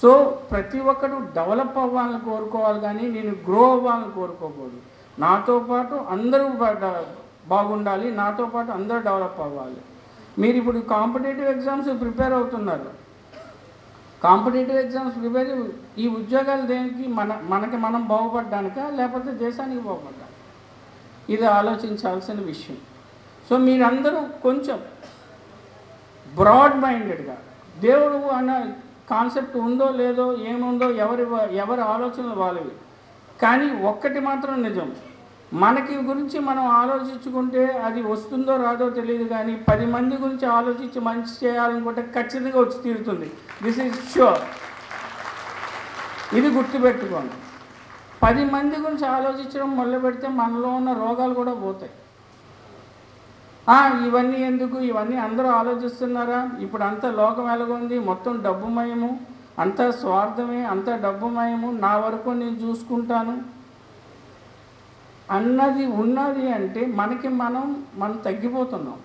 So ప్రతి ఒక్కరు develop అవ్వాలని కోరుకోవాలి, కానీ నేను గ్రో అవ్వాలని కోరుకోకూడదు. నాతో పాటు అందరూ బాగుండాలి, నాతో పాటు అందరూ డెవలప్ అవ్వాలి. మీరు ఇప్పుడు కాంపిటేటివ్ ఎగ్జామ్స్ ప్రిపేర్ అవుతున్నారు. కాంపిటేటివ్ ఎగ్జామ్స్ ప్రిపేర్ ఈ ఉద్యోగాలు దేనికి? మనకి మనం బాగుపడ్డానికా లేకపోతే దేశానికి బాగుపడ్డా? ఇది ఆలోచించాల్సిన విషయం. సో మీరందరూ కొంచెం బ్రాడ్ మైండెడ్గా, దేవుడు అన్న కాన్సెప్ట్ ఉందో లేదో ఏముందో ఎవరి ఆలోచనలు వాళ్ళవి, కానీ ఒక్కటి మాత్రం నిజం, మనకి గురించి మనం ఆలోచించుకుంటే అది వస్తుందో రాదో తెలియదు, కానీ 10 మంది గురించి ఆలోచించి మంచి చేయాలనుకుంటే ఖచ్చితంగా వచ్చి తీరుతుంది. This is sure. ఇది గుర్తుపెట్టుకోండి. 10 మంది గురించి ఆలోచించడం మొదలు పెడితే మనలో ఉన్న రోగాలు కూడా పోతాయి. ఇవన్నీ ఎందుకు? ఇవన్నీ అందరూ ఆలోచిస్తున్నారా? ఇప్పుడు అంతా లోకం ఎలాగొంది, మొత్తం డబ్బుమయము, అంతా స్వార్థమే, అంతా డబ్బుమయము, నా వరకు నేను చూసుకుంటాను అన్నది ఉన్నది అంటే మనం తగ్గిపోతున్నాం.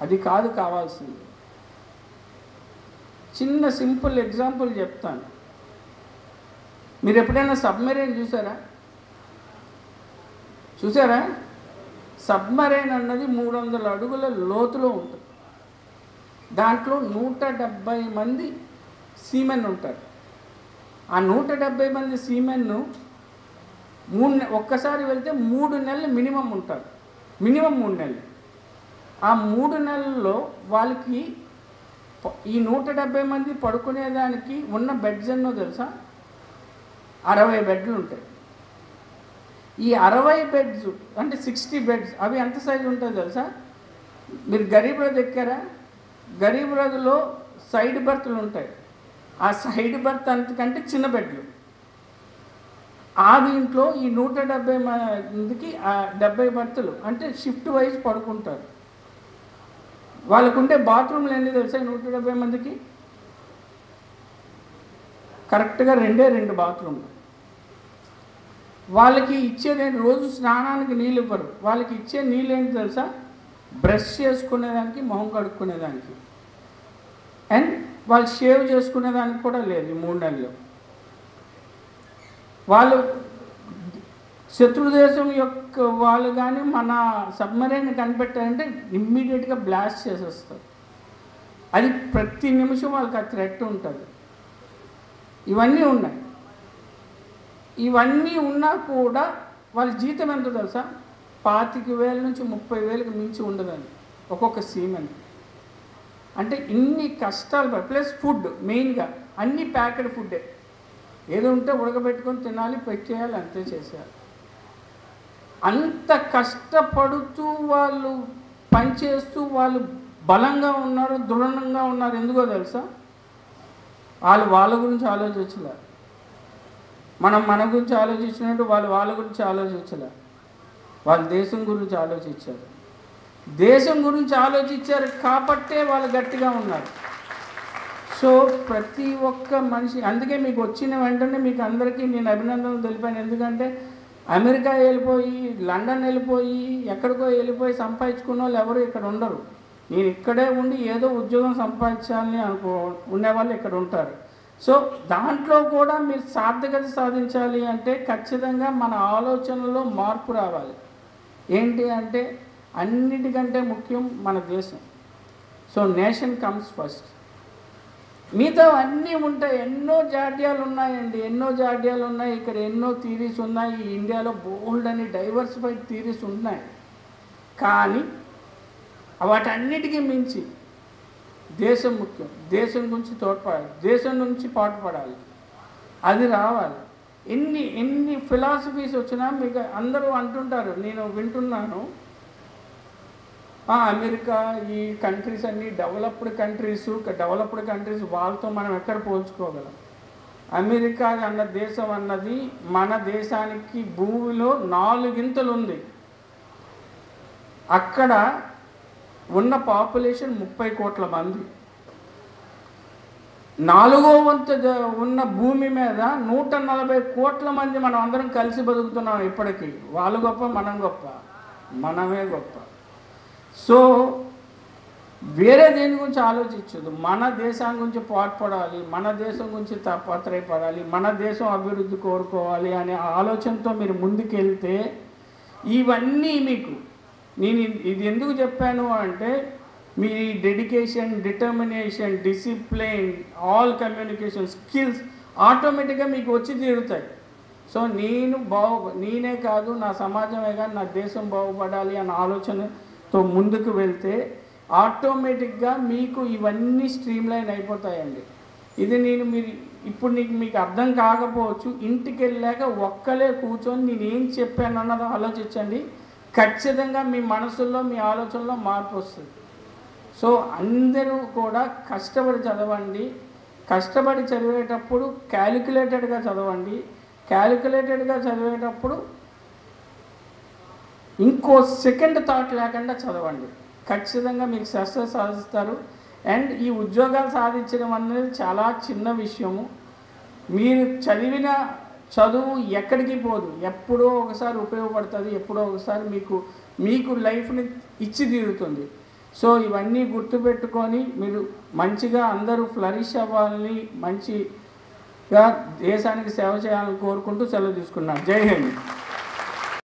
అది కాదు కావాల్సింది. చిన్న సింపుల్ ఎగ్జాంపుల్ చెప్తాను. మీరు ఎప్పుడైనా సబ్మెరైన్ చూసారా? సబ్మెరైన్ అన్నది 300 అడుగుల లోతులో ఉంటుంది. దాంట్లో 170 మంది సీమెన్ ఉంటారు. ఆ 170 మంది సీమెన్ను ఒక్కసారి వెళ్తే 3 నెలలు మినిమం ఉంటారు. మినిమం 3 నెలలు. ఆ 3 నెలల్లో వాళ్ళకి ఈ 170 మంది పడుకునేదానికి ఉన్న బెడ్స్ ఎన్నో తెలుసా? 60 బెడ్లు ఉంటాయి. ఈ 60 బెడ్స్ అంటే 60 బెడ్స్, అవి ఎంత సైజు ఉంటాయో తెలుసా? మీరు గరీబ్ రథ్ ఎక్కారా? గరీబ్ రథ్లో సైడ్ బర్త్లు ఉంటాయి. ఆ సైడ్ బర్త్ అంతకంటే చిన్న బెడ్లు. ఆ దీంట్లో ఈ 170 మందికి 70 బర్తులు అంటే షిఫ్ట్ వైజ్ పడుకుంటారు. వాళ్ళకుంటే బాత్రూమ్లు ఎన్ని తెలుసా? 170 మందికి కరెక్ట్గా 2 బాత్రూమ్లు. వాళ్ళకి ఇచ్చేది రోజు స్నానానికి నీళ్ళు ఇవ్వరు. వాళ్ళకి ఇచ్చే నీళ్ళు ఏంటి తెలుసా? బ్రష్ చేసుకునేదానికి, మొహం కడుక్కునేదానికి, అండ్ వాళ్ళు షేవ్ చేసుకునేదానికి కూడా లేదు ఈ 3 నెలలు. వాళ్ళు శత్రుదేశం యొక్క వాళ్ళు కానీ మన సబ్మెరైన్ కనిపెట్టారంటే ఇమ్మీడియట్గా బ్లాస్ట్ చేసేస్తారు. అది ప్రతి నిమిషం వాళ్ళకి ఆ థ్రెట్ ఉంటుంది. ఇవన్నీ ఉన్నాయి. ఇవన్నీ ఉన్నా కూడా వాళ్ళ జీతం ఎంత తెలుసా? 25,000 నుంచి 30,000కి మించి ఉండదని ఒక్కొక్క సీమెన్. అంటే ఇన్ని కష్టాలు ప్లస్ ఫుడ్, మెయిన్గా అన్నీ ప్యాకెడ్ ఫుడ్డే. ఏదో ఉంటే ఉడకబెట్టుకొని తినాలి, పెట్టేయాలి, అంతే చేసేయాలి. అంత కష్టపడుతూ వాళ్ళు పనిచేస్తూ వాళ్ళు బలంగా ఉన్నారు, దృఢంగా ఉన్నారు. ఎందుకో తెలుసా? వాళ్ళ గురించి ఆలోచించలే. మన గురించి ఆలోచించినట్టు వాళ్ళ గురించి ఆలోచించలే. వాళ్ళు దేశం గురించి ఆలోచించారు. దేశం గురించి ఆలోచించారు కాబట్టే వాళ్ళు గట్టిగా ఉన్నారు. సో ప్రతి ఒక్క మనిషి, అందుకే మీకు వచ్చిన వెంటనే మీకు అందరికీ నేను అభినందనలు తెలిపాను. ఎందుకంటే అమెరికా వెళ్ళిపోయి, లండన్ వెళ్ళిపోయి, ఎక్కడికో వెళ్ళిపోయి సంపాదించుకున్న వాళ్ళు ఎవరు ఇక్కడ ఉండరు. నేను ఇక్కడే ఉండి ఏదో ఉద్యోగం సంపాదించాలని ఉండేవాళ్ళు ఇక్కడ ఉంటారు. సో దాంట్లో కూడా మీరు సార్థకత సాధించాలి అంటే ఖచ్చితంగా మన ఆలోచనలో మార్పు రావాలి. ఏంటి అంటే అన్నిటికంటే ముఖ్యం మన దేశం. So nation comes first. మిగతా అన్నీ ఉంటాయి. ఎన్నో జాడ్యాలు ఉన్నాయండి, ఎన్నో జాడ్యాలు ఉన్నాయి. ఇక్కడ ఎన్నో థీరీస్ ఉన్నాయి. ఈ ఇండియాలో బోల్డ్ అని డైవర్సిఫైడ్ థీరీస్ ఉన్నాయి. కానీ వాటన్నిటికీ మించి దేశం ముఖ్యం. దేశం గురించి తోడ్పడాలి, దేశం నుంచి పాటుపడాలి, అది రావాలి. ఎన్ని ఫిలాసఫీస్ వచ్చినా మీకు అందరూ అంటుంటారు, నేను వింటున్నాను, అమెరికా ఈ కంట్రీస్ అన్నీ డెవలప్డ్ కంట్రీస్ వాళ్ళతో మనం ఎక్కడ పోల్చుకోగలం? అమెరికా అన్న దేశం అన్నది మన దేశానికి భూమిలో 4 గింతలు ఉంది. అక్కడ ఉన్న పాపులేషన్ 30 కోట్ల మంది. 4వ వంతు ఉన్న భూమి మీద 140 కోట్ల మంది మనం అందరం కలిసి బతుకుతున్నాం ఇప్పటికీ. వాళ్ళు గొప్ప, మనం గొప్ప, మనమే గొప్ప. సో వేరే దేని గురించి ఆలోచించదు. మన దేశాన్ని గురించి పాటుపడాలి, మన దేశం గురించి తపత్రయపడాలి, మన దేశం అభివృద్ధి కోరుకోవాలి అనే ఆలోచనతో మీరు ముందుకెళ్తే ఇవన్నీ మీకు నేను ఇది ఎందుకు చెప్పాను అంటే మీ dedication, determination, discipline, all communication skills ఆటోమేటిక్గా మీకు వచ్చి తీరుతాయి. సో నేనే కాదు, నా సమాజమే కానీ నా దేశం బాగుపడాలి అన్న ఆలోచనతో ముందుకు వెళ్తే ఆటోమేటిక్గా మీకు ఇవన్నీ స్ట్రీమ్లైన్ అయిపోతాయండి. ఇది మీరు ఇప్పుడు మీకు అర్థం కాకపోవచ్చు, ఇంటికి వెళ్ళాక ఒక్కలే కూర్చొని నేను ఏం చెప్పాను అన్నది ఆలోచించండి. ఖచ్చితంగా మీ మనసుల్లో, మీ ఆలోచనలో మార్పు వస్తుంది. సో అందరూ కూడా కష్టపడి చదవండి. కష్టపడి చదివేటప్పుడు క్యాలిక్యులేటెడ్గా చదవండి. క్యాలిక్యులేటెడ్గా చదివేటప్పుడు ఇంకో సెకండ్ థాట్ లేకుండా చదవండి. ఖచ్చితంగా మీకు సక్సెస్ సాధిస్తారు. అండ్ ఈ ఉద్యోగాలు సాధించడం అనేది చాలా చిన్న విషయము. మీరు చదివిన చదువు ఎక్కడికి పోదు, ఎప్పుడో ఒకసారి ఉపయోగపడుతుంది, ఎప్పుడో ఒకసారి మీకు లైఫ్ని ఇచ్చి తీరుతుంది. సో ఇవన్నీ గుర్తుపెట్టుకొని మీరు మంచిగా అందరూ ఫ్లరిష్ అవ్వాలని, మంచిగా దేశానికి సేవ చేయాలని కోరుకుంటూ సెలవు తీసుకున్నాను. జై హింద్.